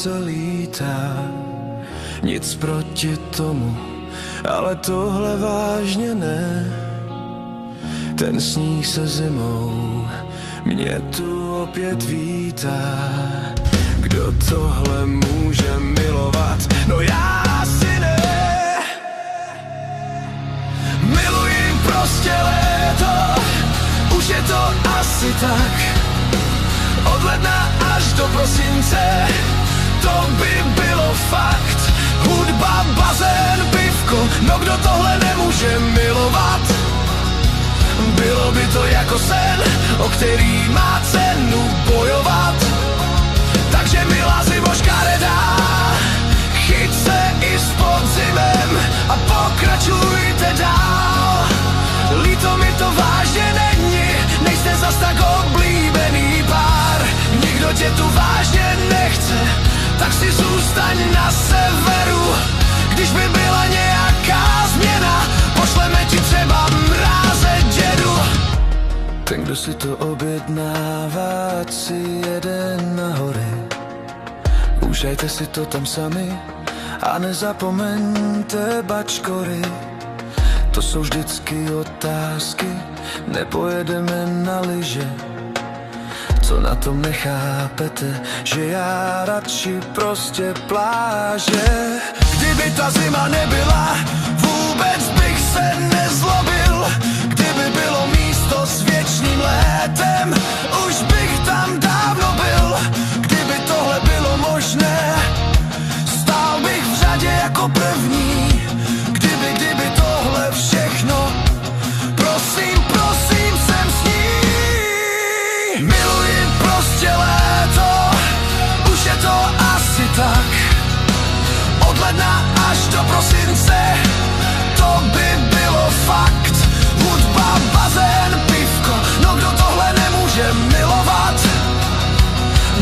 slunce lítá. Nic proti tomu, ale tohle vážně ne. Ten sníh se zimou mě tu opět vítá. Kdo tohle může milovat? No já asi ne. Miluji prostě léto, už je to asi tak. Od ledna až do prosince, to by bylo fakt. Hudba, bazén, pivko, no kdo tohle nemůže milovat? Bylo by to jako sen, o který má cenu bojovat. Takže milá zimo škaredá, chyť se i s podzimem a pokračujte dál. Líto mi to vážně není, nejste zas tak oblíbený pár. Nikdo tě tu vážně nechce, tak si zůstaň na severu. Když by byla nějaká změna, pošleme ti třeba mráze dědu. Ten, kdo si to objednává, ať si jede na hory. Užijte si to tam sami a nezapomeňte bačkory. To jsou vždycky otázky, nepojedeme na lyže. Co na tom nechápete, že já radši prostě pláže. Kdyby ta zima nebyla, vůbec bych se nezlobil. Kdyby bylo místo s věčným létem, už bych tam dávno byl. Kdyby tohle bylo možné, stál bych v řadě jako první. Kdyby tohle všechno, prosím, jsem s ní. Miluji prostě léto, už je to asi tak. Od ledna až do prosince, to by bylo fakt. Hudba, bazén, pivko, no kdo tohle nemůže milovat?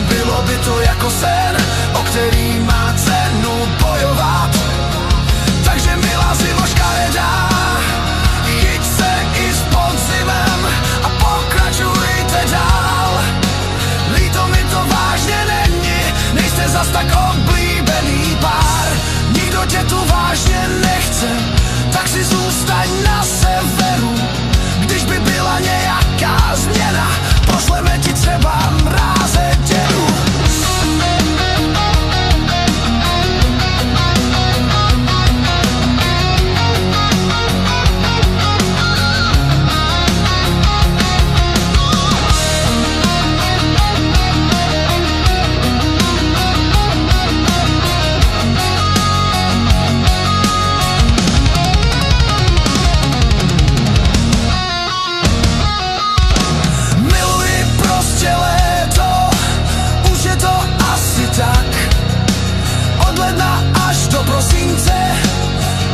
Bylo by to jako sen, o který má cenu bojovat. Takže milá zimo škaredá, chyť se i s podzimem a pokračujte dál. Líto mi to vážně není, nejste zas tak oblíbený pár. Nikdo tě tu vážně nechce, tak si zůstaň na severu. Když by byla nějaká změna, pošleme ti třeba mráze dědu.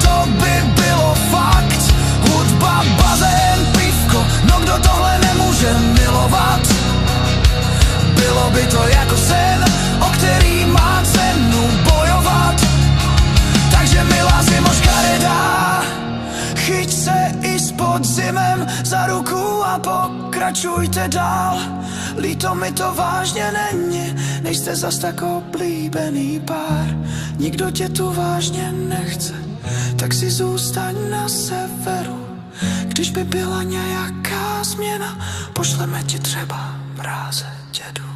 To by bylo fakt. Hudba, bazén, pivko, no kdo tohle nemůže milovat? Bylo by to jako sen, o který má cenu bojovat. Takže milá zimo škaredá, chyť se i s podzimem za ruku a pokračujte dál. Líto mi to vážně není, nejste zas tak oblíbený pár. Nikdo tě tu vážně nechce, tak si zůstaň na severu. Když by byla nějaká změna, pošleme ti třeba mráze dědu.